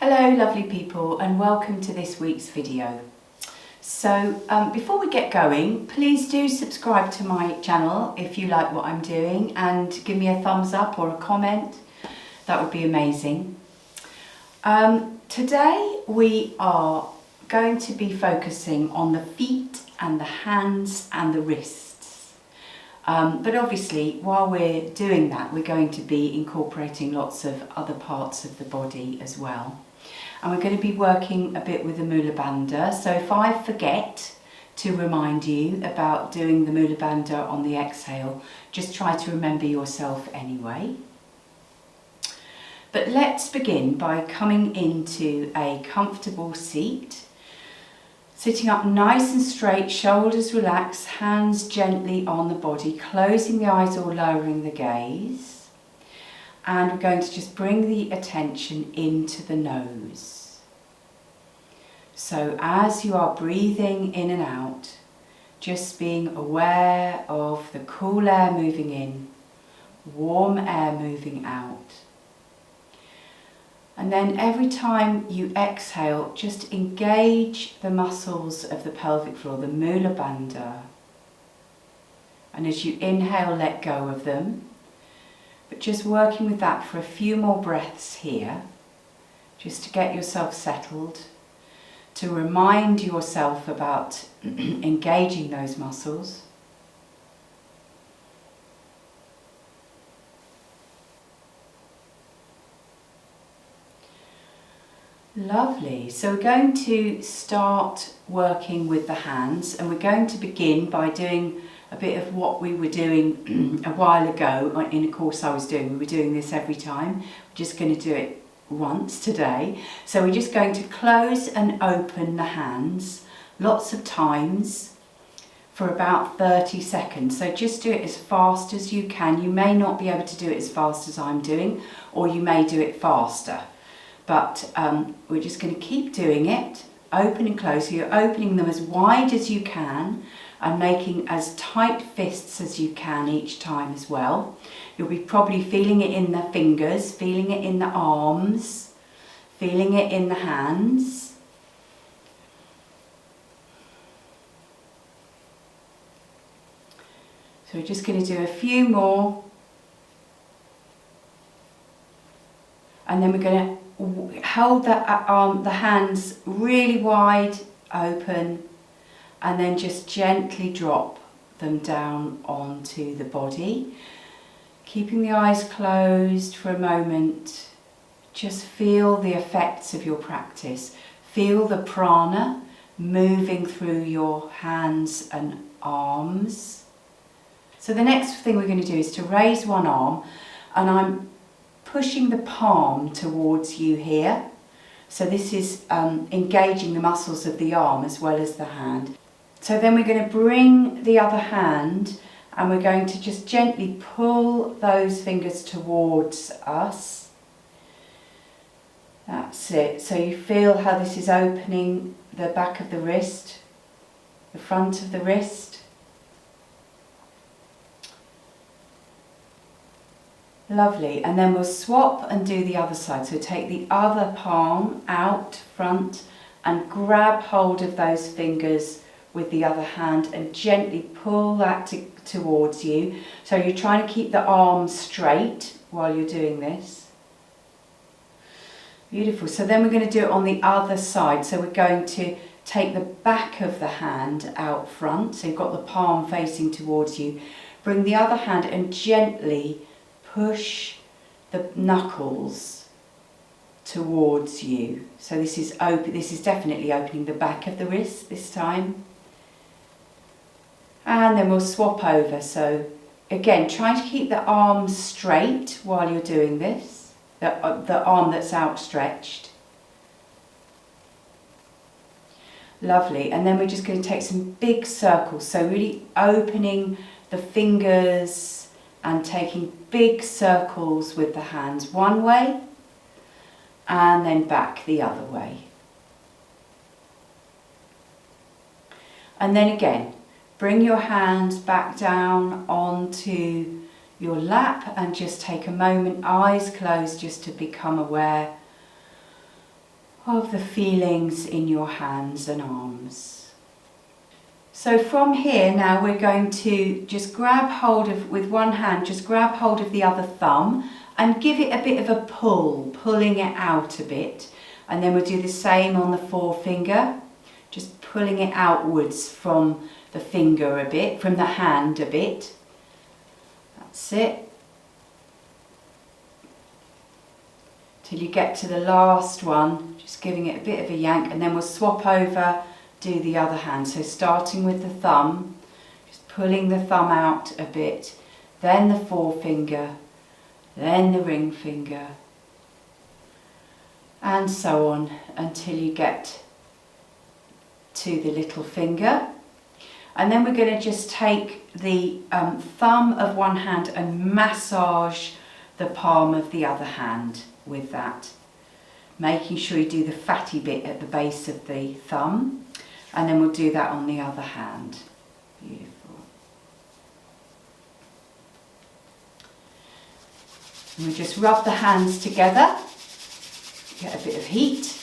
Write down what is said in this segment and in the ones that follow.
Hello lovely people and welcome to this week's video. So before we get going, please do subscribe to my channel if you like what I'm doing and give me a thumbs up or a comment. That would be amazing. Today we are going to be focusing on the feet and the hands and the wrists. But obviously while we're doing that, we're going to be incorporating lots of other parts of the body as well. And we're going to be working a bit with the Mula Bandha. So if I forget to remind you about doing the Mula Bandha on the exhale, just try to remember yourself anyway. But let's begin by coming into a comfortable seat. Sitting up nice and straight, shoulders relaxed, hands gently on the body, closing the eyes or lowering the gaze. And we're going to just bring the attention into the nose. So as you are breathing in and out, just being aware of the cool air moving in, warm air moving out. And then every time you exhale, just engage the muscles of the pelvic floor, the Mula Bandha. And as you inhale, let go of them. But just working with that for a few more breaths here, just to get yourself settled, to remind yourself about engaging those muscles. Lovely. So we're going to start working with the hands, and we're going to begin by doing a bit of what we were doing a while ago in a course I was doing. We were doing this every time. We're just going to do it once today. So we're just going to close and open the hands lots of times for about 30 seconds. So just do it as fast as you can. You may not be able to do it as fast as I'm doing, or you may do it faster. But we're just going to keep doing it, open and close. So you're opening them as wide as you can and making as tight fists as you can each time as well. You'll be probably feeling it in the fingers, feeling it in the arms, feeling it in the hands. So we're just going to do a few more. And then we're going to hold the hands really wide open, and then just gently drop them down onto the body. Keeping the eyes closed for a moment, just feel the effects of your practice. Feel the prana moving through your hands and arms. So the next thing we're going to do is to raise one arm, and I'm pushing the palm towards you here. So this is engaging the muscles of the arm as well as the hand. So then we're going to bring the other hand and we're going to just gently pull those fingers towards us. That's it. So you feel how this is opening the back of the wrist, the front of the wrist. Lovely. And then we'll swap and do the other side. So take the other palm out front and grab hold of those fingers with the other hand and gently pull that towards you. So you're trying to keep the arm straight while you're doing this. Beautiful. So then we're going to do it on the other side. So we're going to take the back of the hand out front. So you've got the palm facing towards you. Bring the other hand and gently push the knuckles towards you. So this is open. This is definitely opening the back of the wrist this time. And then we'll swap over. So again, trying to keep the arms straight while you're doing this, the arm that's outstretched. Lovely. And then we're just going to take some big circles. So really opening the fingers and taking big circles with the hands one way and then back the other way. And then again, bring your hands back down onto your lap and just take a moment, eyes closed, just to become aware of the feelings in your hands and arms. So from here now we're going to just grab hold of, with one hand, just grab hold of the other thumb and give it a bit of a pull, pulling it out a bit. And then we'll do the same on the forefinger, just pulling it outwards from the finger a bit, from the hand a bit. That's it. Till you get to the last one, just giving it a bit of a yank, and then we'll swap over, do the other hand. So starting with the thumb, just pulling the thumb out a bit, then the forefinger, then the ring finger, and so on until you get to the little finger. And then we're going to just take the thumb of one hand and massage the palm of the other hand with that, making sure you do the fatty bit at the base of the thumb, and then we'll do that on the other hand. Beautiful. And we just rub the hands together, get a bit of heat,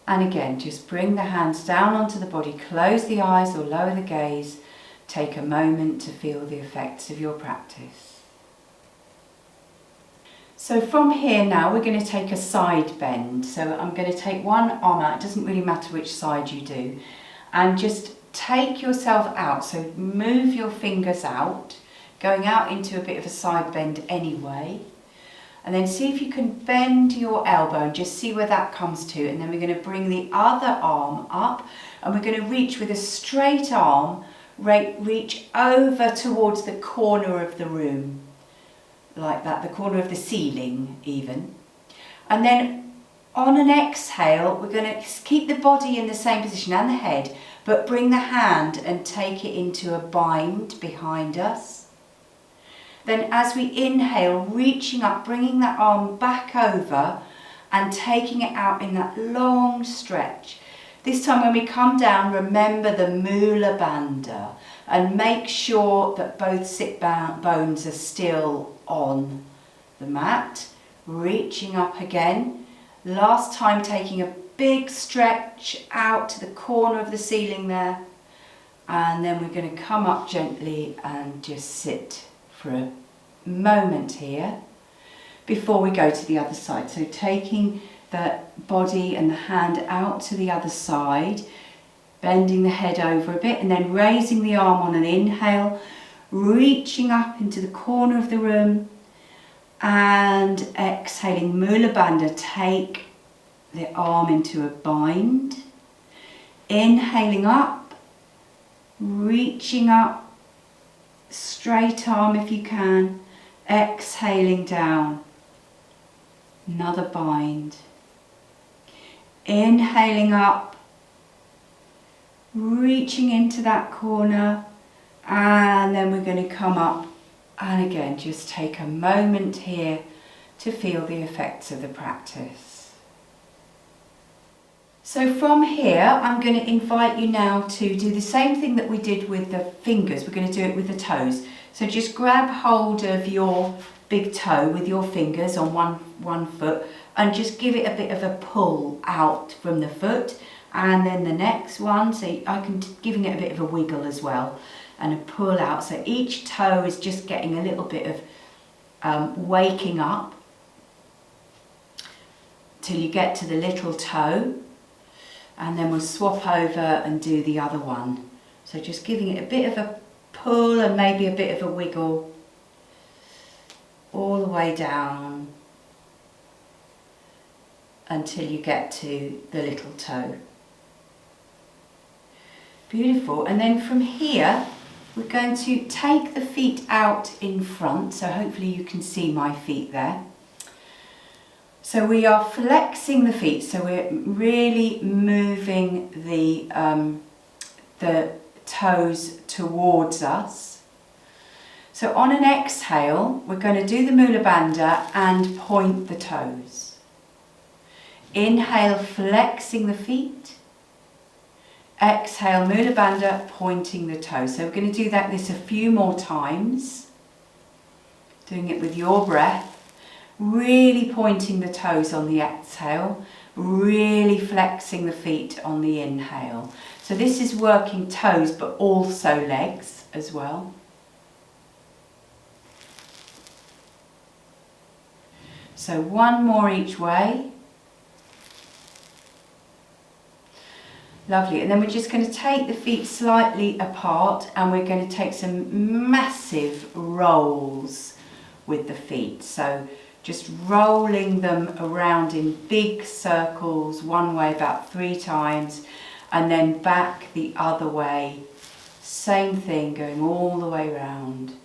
and again just bring the hands down onto the body, close the eyes or lower the gaze, take a moment to feel the effects of your practice. So from here now we're going to take a side bend. So I'm going to take one arm out, it doesn't really matter which side you do, and just take yourself out. So move your fingers out, going out into a bit of a side bend anyway. And then see if you can bend your elbow and just see where that comes to. And then we're going to bring the other arm up and we're going to reach with a straight arm, reach over towards the corner of the room. Like that, the corner of the ceiling even. And then on an exhale, we're going to keep the body in the same position and the head, but bring the hand and take it into a bind behind us. Then as we inhale, reaching up, bringing that arm back over and taking it out in that long stretch. This time when we come down, remember the Mula Bandha and make sure that both sit bones are still on the mat. Reaching up again. Last time taking a big stretch out to the corner of the ceiling there. And then we're going to come up gently and just sit for a moment here before we go to the other side. So taking the body and the hand out to the other side, bending the head over a bit and then raising the arm on an inhale, reaching up into the corner of the room and exhaling Mula Bandha, take the arm into a bind, inhaling up, reaching up, straight arm if you can, exhaling down, another bind, inhaling up, reaching into that corner, and then we're going to come up and again just take a moment here to feel the effects of the practice. So from here I'm going to invite you now to do the same thing that we did with the fingers. We're going to do it with the toes. So just grab hold of your big toe with your fingers on one foot and just give it a bit of a pull out from the foot, and then the next one, so I can giving it a bit of a wiggle as well and a pull out. So each toe is just getting a little bit of waking up till you get to the little toe, and then we'll swap over and do the other one. So just giving it a bit of a pull and maybe a bit of a wiggle all the way down until you get to the little toe. Beautiful. And then from here we're going to take the feet out in front, so hopefully you can see my feet there. So we are flexing the feet, so we're really moving the toes towards us. So on an exhale, we're going to do the Mula Bandha and point the toes. Inhale, flexing the feet. Exhale, Mula Bandha, pointing the toes. So we're going to do this a few more times, doing it with your breath. really pointing the toes on the exhale, really flexing the feet on the inhale. So this is working toes but also legs as well. So one more each way. Lovely, and then we're just going to take the feet slightly apart and we're going to take some massive rolls with the feet. So just rolling them around in big circles, one way about 3 times, and then back the other way. Same thing, going all the way round.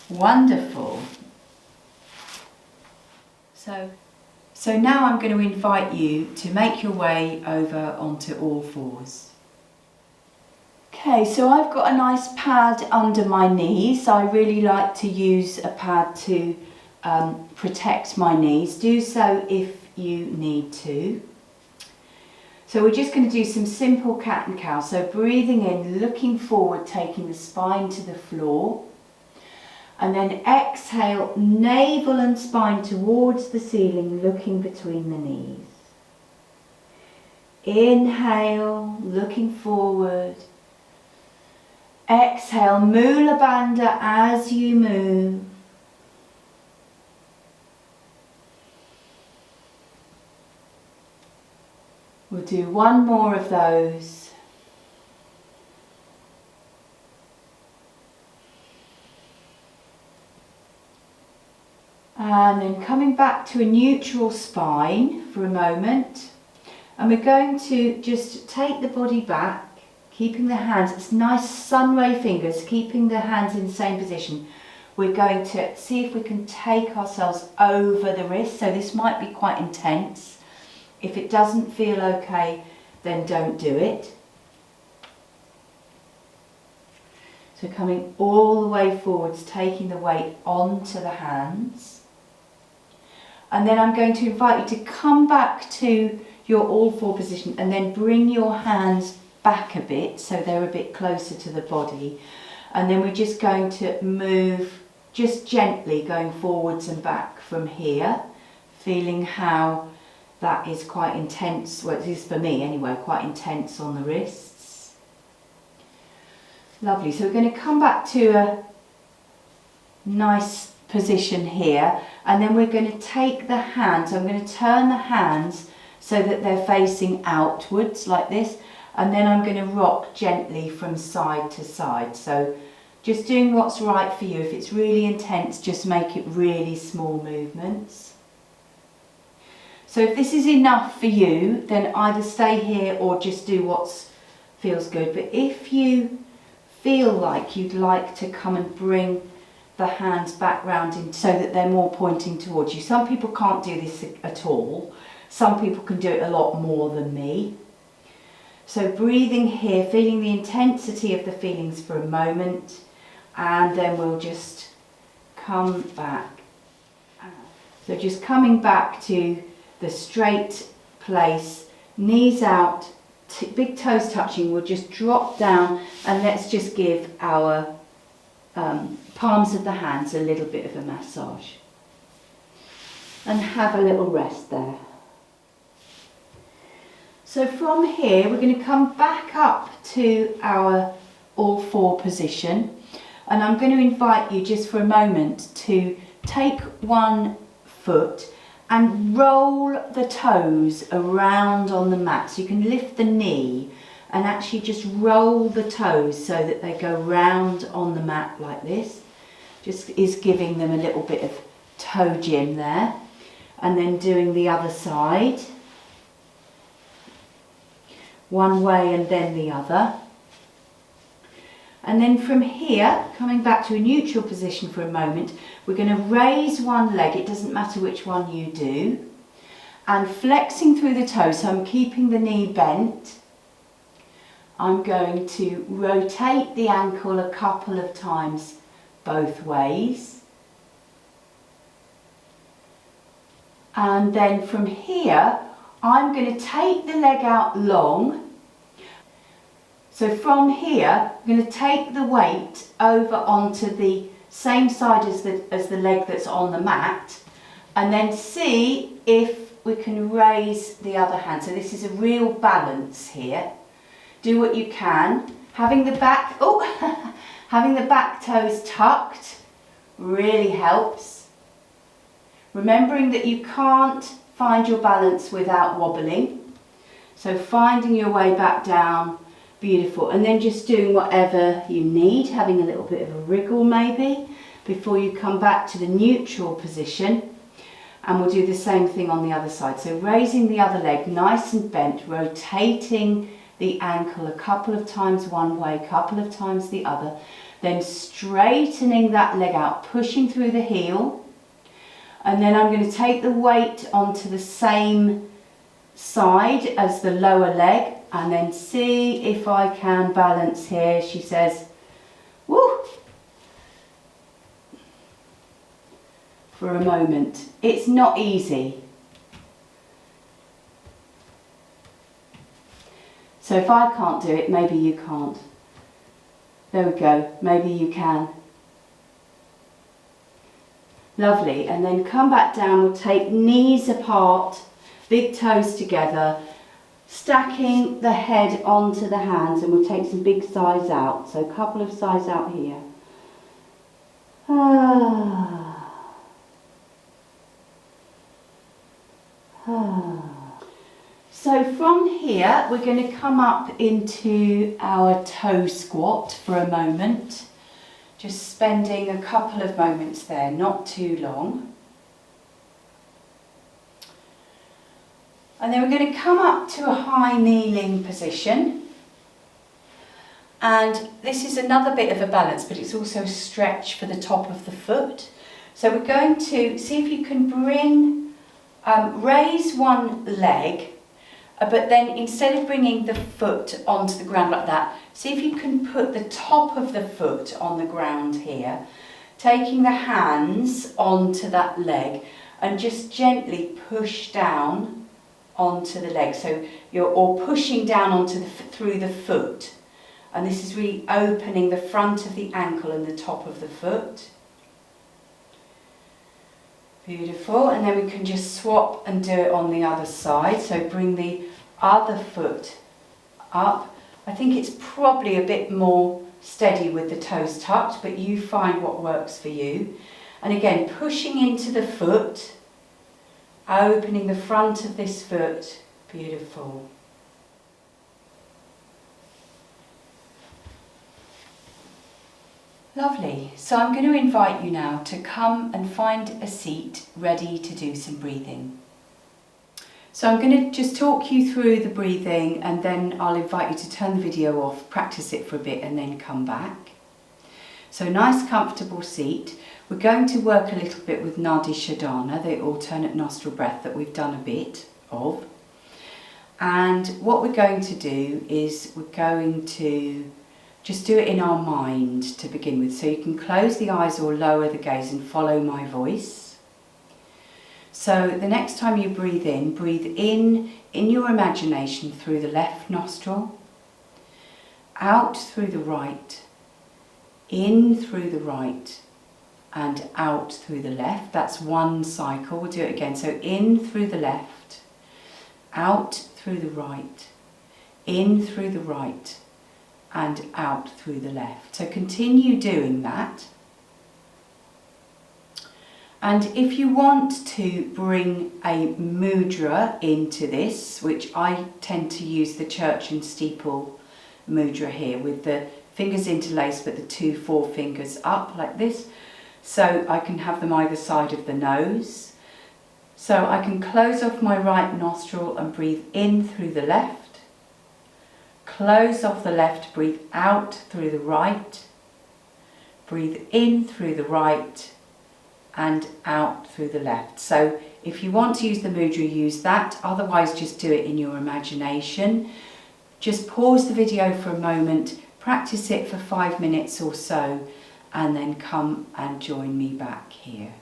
Wonderful. So now I'm going to invite you to make your way over onto all fours. Okay, so I've got a nice pad under my knees. I really like to use a pad to protect my knees. Do so if you need to. So we're just going to do some simple cat and cow. So breathing in, looking forward, taking the spine to the floor. And then exhale, navel and spine towards the ceiling, looking between the knees. Inhale, looking forward. Exhale, Mula Bandha as you move. We'll do one more of those. And then coming back to a neutral spine for a moment. And we're going to just take the body back, keeping the hands, it's nice sun ray fingers, keeping the hands in the same position. We're going to see if we can take ourselves over the wrist. So this might be quite intense. If it doesn't feel okay, then don't do it. So coming all the way forwards, taking the weight onto the hands. And then I'm going to invite you to come back to your all four position and then bring your hands back a bit so they're a bit closer to the body. And then we're just going to move just gently going forwards and back from here, feeling how that is quite intense, well it is for me anyway, quite intense on the wrists. Lovely, so we're going to come back to a nice position here, and then we're going to take the hands, I'm going to turn the hands so that they're facing outwards like this, and then I'm going to rock gently from side to side. So just doing what's right for you. If it's really intense, just make it really small movements. So if this is enough for you, then either stay here or just do what feels good. But if you feel like you'd like to come and bring the hands back round in so that they're more pointing towards you. Some people can't do this at all. Some people can do it a lot more than me. So breathing here, feeling the intensity of the feelings for a moment, and then we'll just come back. So just coming back to the straight place, knees out, big toes touching, we'll just drop down and let's just give our palms of the hands a little bit of a massage. And have a little rest there. So from here we're going to come back up to our all four position, and I'm going to invite you just for a moment to take one foot and roll the toes around on the mat. So you can lift the knee and actually just roll the toes so that they go round on the mat like this. Just is giving them a little bit of toe gym there. And then doing the other side. One way and then the other. And then from here, coming back to a neutral position for a moment, we're going to raise one leg, it doesn't matter which one you do, and flexing through the toes, so I'm keeping the knee bent. I'm going to rotate the ankle a couple of times both ways. And then from here, I'm going to take the leg out long. So from here, I'm going to take the weight over onto the same side as the leg that's on the mat, and then see if we can raise the other hand. So this is a real balance here. Do what you can. Having the back, having the back toes tucked really helps. Remembering that you can't find your balance without wobbling. So finding your way back down, beautiful. And then just doing whatever you need, having a little bit of a wriggle maybe, before you come back to the neutral position. And we'll do the same thing on the other side. So raising the other leg nice and bent, rotating the ankle a couple of times one way, a couple of times the other, then straightening that leg out, pushing through the heel. And then I'm going to take the weight onto the same side as the lower leg and then see if I can balance here. She says, woo, for a moment. It's not easy. So if I can't do it, maybe you can't. There we go, maybe you can. Lovely, and then come back down, we'll take knees apart, big toes together, stacking the head onto the hands, and we'll take some big sighs out. So a couple of sighs out here. So from here, we're going to come up into our toe squat for a moment. Just spending a couple of moments there, not too long. And then we're going to come up to a high kneeling position. And this is another bit of a balance, but it's also a stretch for the top of the foot. So we're going to see if you can raise one leg, but then instead of bringing the foot onto the ground like that, see if you can put the top of the foot on the ground here, taking the hands onto that leg and just gently push down onto the leg. So you're all pushing down onto through the foot, and this is really opening the front of the ankle and the top of the foot. Beautiful, and then we can just swap and do it on the other side. So bring the other foot up. I think it's probably a bit more steady with the toes tucked, but you find what works for you. And again, pushing into the foot, opening the front of this foot. Beautiful. Lovely. So I'm going to invite you now to come and find a seat ready to do some breathing. So I'm going to just talk you through the breathing, and then I'll invite you to turn the video off, practice it for a bit and then come back. So nice comfortable seat. We're going to work a little bit with Nadi Shodhana, the alternate nostril breath that we've done a bit of. And what we're going to do is we're going to just do it in our mind to begin with. So you can close the eyes or lower the gaze and follow my voice. So the next time you breathe in your imagination through the left nostril, out through the right, in through the right, and out through the left. That's one cycle. We'll do it again. So in through the left, out through the right, in through the right, and out through the left. So continue doing that. And if you want to bring a mudra into this, which I tend to use the church and steeple mudra here with the fingers interlaced but the 2 forefingers up like this, so I can have them either side of the nose. So I can close off my right nostril and breathe in through the left, close off the left, breathe out through the right, breathe in through the right, and out through the left. So if you want to use the mudra, use that. Otherwise, just do it in your imagination. Just pause the video for a moment, practice it for 5 minutes or so, and then come and join me back here.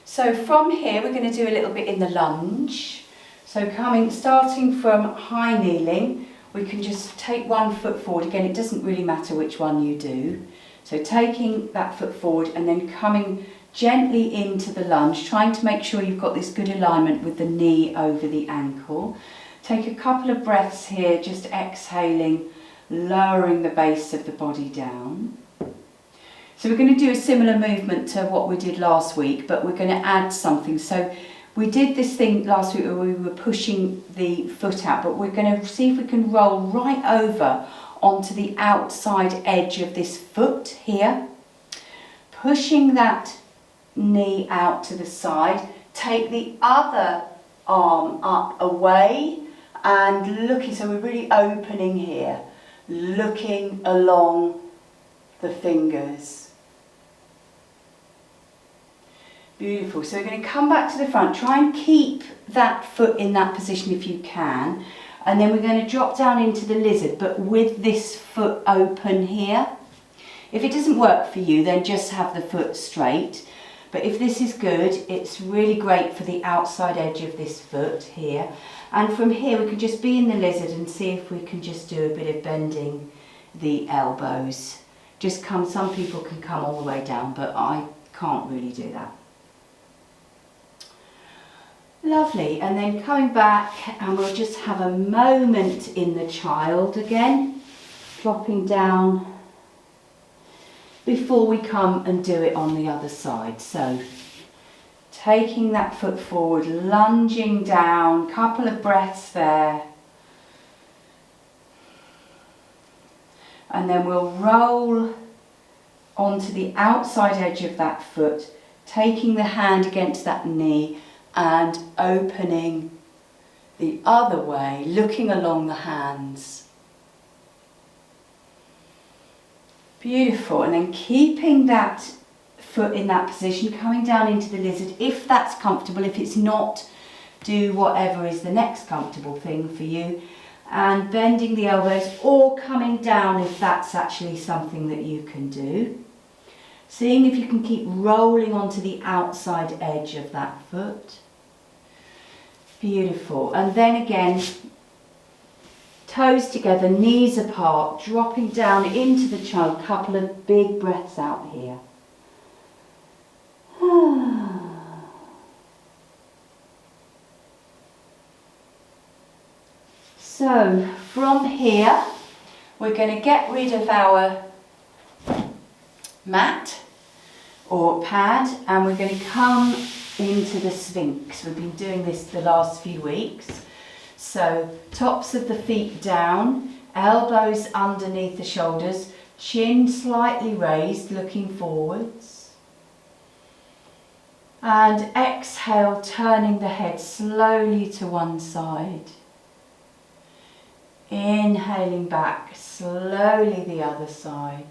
So from here we're going to do a little bit in the lunge. So starting from high kneeling, we can just take one foot forward. Again, it doesn't really matter which one you do. So taking that foot forward and then coming gently into the lunge, trying to make sure you've got this good alignment with the knee over the ankle. Take a couple of breaths here, just exhaling, lowering the base of the body down. So we're going to do a similar movement to what we did last week, but we're going to add something. So we did this thing last week where we were pushing the foot out, but we're going to see if we can roll right over onto the outside edge of this foot here. Pushing that knee out to the side, take the other arm up away and looking, so we're really opening here, looking along the fingers. Beautiful. So we're going to come back to the front, try and keep that foot in that position if you can, and then we're going to drop down into the lizard, but with this foot open here. If it doesn't work for you, then just have the foot straight, but if this is good, it's really great for the outside edge of this foot here. And from here we can just be in the lizard and see if we can just do a bit of bending the elbows. Just come, some people can come all the way down, but I can't really do that. Lovely, and then coming back, and we'll just have a moment in the child again, dropping down before we come and do it on the other side. So taking that foot forward, lunging down, couple of breaths there. And then we'll roll onto the outside edge of that foot, taking the hand against that knee and opening the other way, looking along the hands. Beautiful, and then keeping that foot in that position, coming down into the lizard if that's comfortable. If it's not, do whatever is the next comfortable thing for you, and bending the elbows or coming down if that's actually something that you can do. Seeing if you can keep rolling onto the outside edge of that foot. Beautiful. And then again, toes together, knees apart, dropping down into the child. Couple of big breaths out here. So from here, we're going to get rid of our mat or pad, and we're going to come into the Sphinx. We've been doing this the last few weeks. So tops of the feet down, elbows underneath the shoulders, chin slightly raised, looking forwards. And exhale, turning the head slowly to one side. Inhaling back, slowly the other side.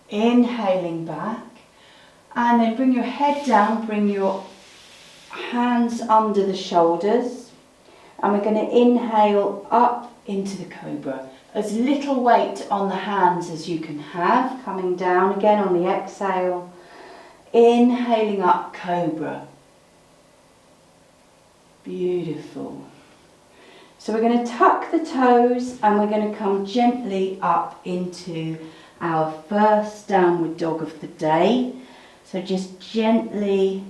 Inhaling back, and then bring your head down, bring your hands under the shoulders, and we're going to inhale up into the cobra. As little weight on the hands as you can have, coming down again on the exhale, inhaling up, cobra. Beautiful. So we're going to tuck the toes and we're going to come gently up into our first downward dog of the day. So just gently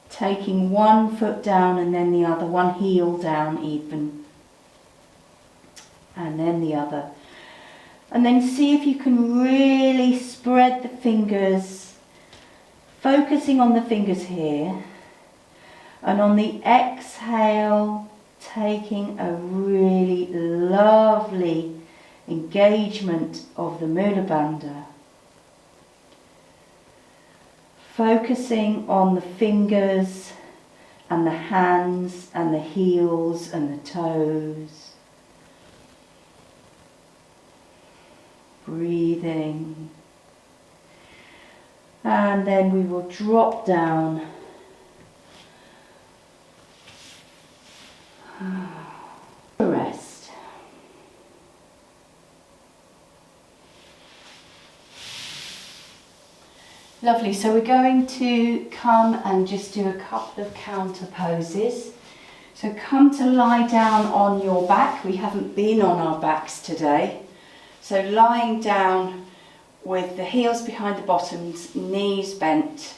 taking one foot down and then the other, one heel down even, and then the other. And then see if you can really spread the fingers, focusing on the fingers here. And on the exhale, taking a really lovely engagement of the Mula Bandha. Focusing on the fingers and the hands and the heels and the toes. Breathing. And then we will drop down. Rest. Lovely, so we're going to come and just do a couple of counter poses. So come to lie down on your back. We haven't been on our backs today. So lying down with the heels behind the bottoms, knees bent,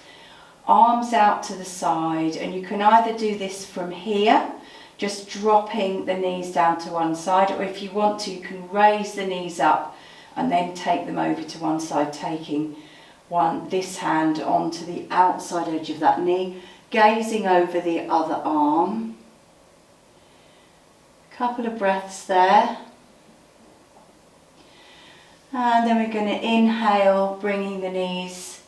arms out to the side, and you can either do this from here, just dropping the knees down to one side, or if you want to, you can raise the knees up and then take them over to one side, taking this hand onto the outside edge of that knee, gazing over the other arm. Couple of breaths there. And then we're going to inhale, bringing the knees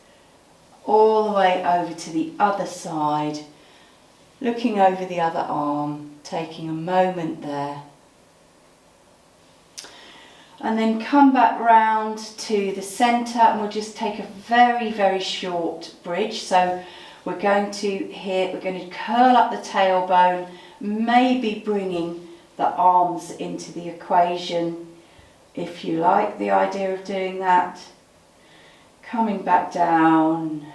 all the way over to the other side, looking over the other arm, taking a moment there. And then come back round to the centre, and we'll just take a very, very short bridge. So we're going to curl up the tailbone, maybe bringing the arms into the equation, if you like the idea of doing that. Coming back down.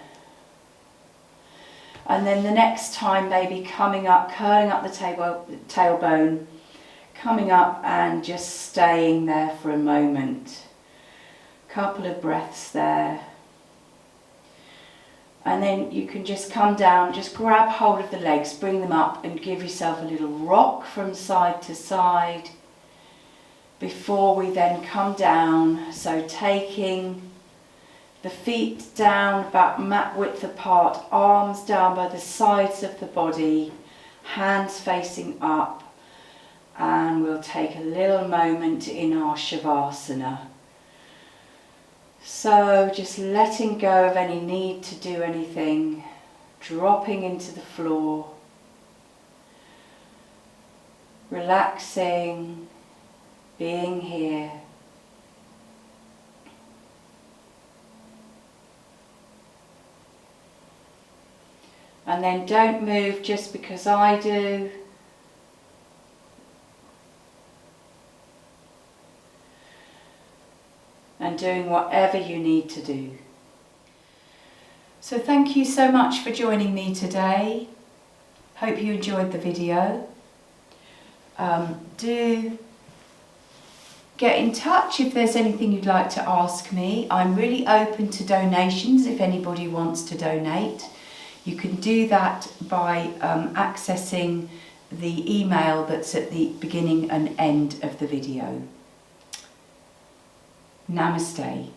And then the next time maybe coming up, curling up the tailbone, coming up and just staying there for a moment. Couple of breaths there. And then you can just come down, just grab hold of the legs, bring them up and give yourself a little rock from side to side before we then come down. So taking the feet down about mat width apart, arms down by the sides of the body, hands facing up. And we'll take a little moment in our Shavasana. So just letting go of any need to do anything, dropping into the floor, relaxing, being here. And then don't move just because I do. And doing whatever you need to do. So thank you so much for joining me today. Hope you enjoyed the video. Do get in touch if there's anything you'd like to ask me. I'm really open to donations if anybody wants to donate. You can do that by accessing the email that's at the beginning and end of the video. Namaste.